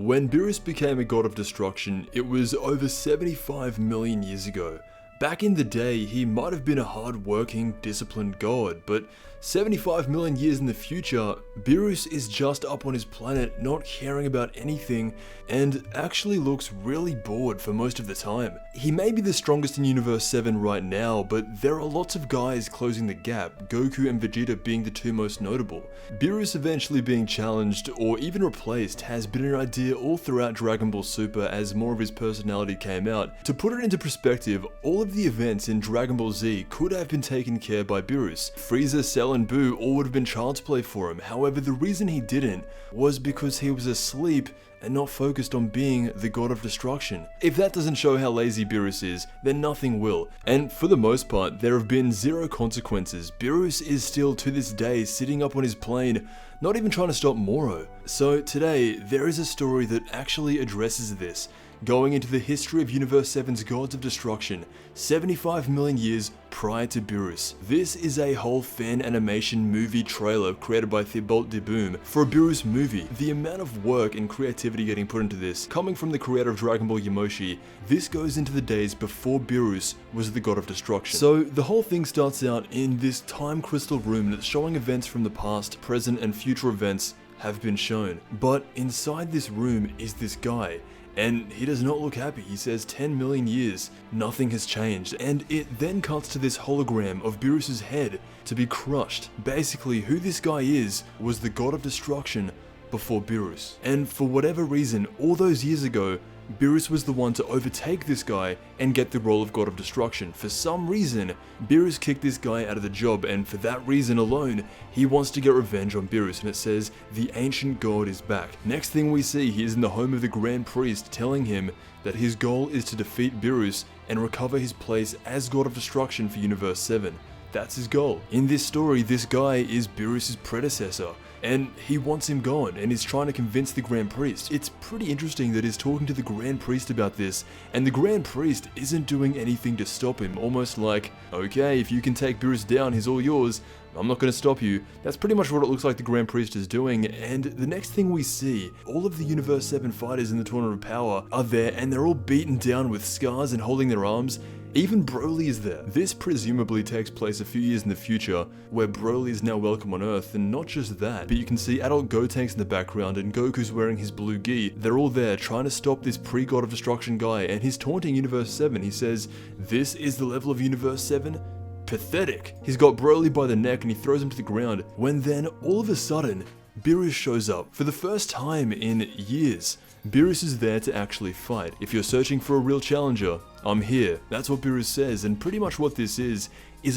When Beerus became a god of destruction, it was over 75 million years ago. Back in the day, he might have been a hard-working, disciplined god, but 75 million years in the future, Beerus is just up on his planet, not caring about anything, and actually looks really bored for most of the time. He may be the strongest in Universe 7 right now, but there are lots of guys closing the gap, Goku and Vegeta being the two most notable. Beerus eventually being challenged, or even replaced, has been an idea all throughout Dragon Ball Super as more of his personality came out. To put it into perspective, all of the events in Dragon Ball Z could have been taken care by Beerus. Frieza, Cell and Boo all would have been child's play for him, however the reason he didn't was because he was asleep and not focused on being the god of destruction. If that doesn't show how lazy Beerus is, then nothing will. And for the most part, there have been zero consequences. Beerus is still to this day sitting up on his plane, not even trying to stop Moro. So today, there is a story that actually addresses this, going into the history of Universe 7's gods of destruction, 75 million years prior to Beerus. This is a whole fan animation movie trailer created by Thibault DeBoom for a Beerus movie. The amount of work and creativity getting put into this, coming from the creator of Dragon Ball Yamoshi, this goes into the days before Beerus was the god of destruction. So the whole thing starts out in this time crystal room that's showing events from the past, present and future events have been shown. But inside this room is this guy, and he does not look happy. He says 10 million years, nothing has changed, and it then cuts to this hologram of Beerus's head to be crushed. Basically, who this guy is was the god of destruction before Beerus. And for whatever reason, all those years ago, Beerus was the one to overtake this guy and get the role of God of Destruction. For some reason, Beerus kicked this guy out of the job, and for that reason alone, he wants to get revenge on Beerus, and it says, the ancient god is back. Next thing we see, he is in the home of the Grand Priest telling him that his goal is to defeat Beerus and recover his place as God of Destruction for Universe 7. That's his goal. In this story, this guy is Beerus' predecessor, and he wants him gone, and is trying to convince the Grand Priest. It's pretty interesting that he's talking to the Grand Priest about this, and the Grand Priest isn't doing anything to stop him, almost like, okay, if you can take Beerus down, he's all yours, I'm not going to stop you. That's pretty much what it looks like the Grand Priest is doing, and the next thing we see, all of the Universe 7 fighters in the Tournament of Power are there, and they're all beaten down with scars and holding their arms. Even Broly is there. This presumably takes place a few years in the future, where Broly is now welcome on Earth, and not just that, but you can see adult Gotenks in the background, and Goku's wearing his blue gi. They're all there trying to stop this pre-God of Destruction guy, and he's taunting Universe 7. He says, this is the level of Universe 7? Pathetic. He's got Broly by the neck and he throws him to the ground, when then, all of a sudden, Beerus shows up. For the first time in years, Beerus is there to actually fight. If you're searching for a real challenger, I'm here. That's what Beerus says, and pretty much what this is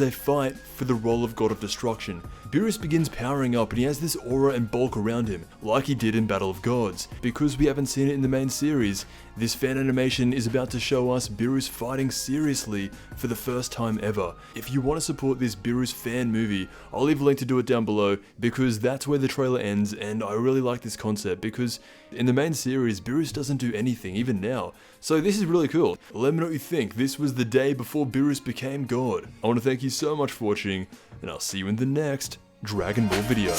a fight for the role of God of Destruction. Beerus begins powering up, and he has this aura and bulk around him, like he did in Battle of Gods. Because we haven't seen it in the main series, this fan animation is about to show us Beerus fighting seriously for the first time ever. If you want to support this Beerus fan movie, I'll leave a link to do it down below, because that's where the trailer ends, and I really like this concept, because in the main series, Beerus doesn't do anything, even now. So this is really cool. Let me know what you think. This was the day before Beerus became God. I want to thank you so much for watching, and I'll see you in the next Dragon Ball video.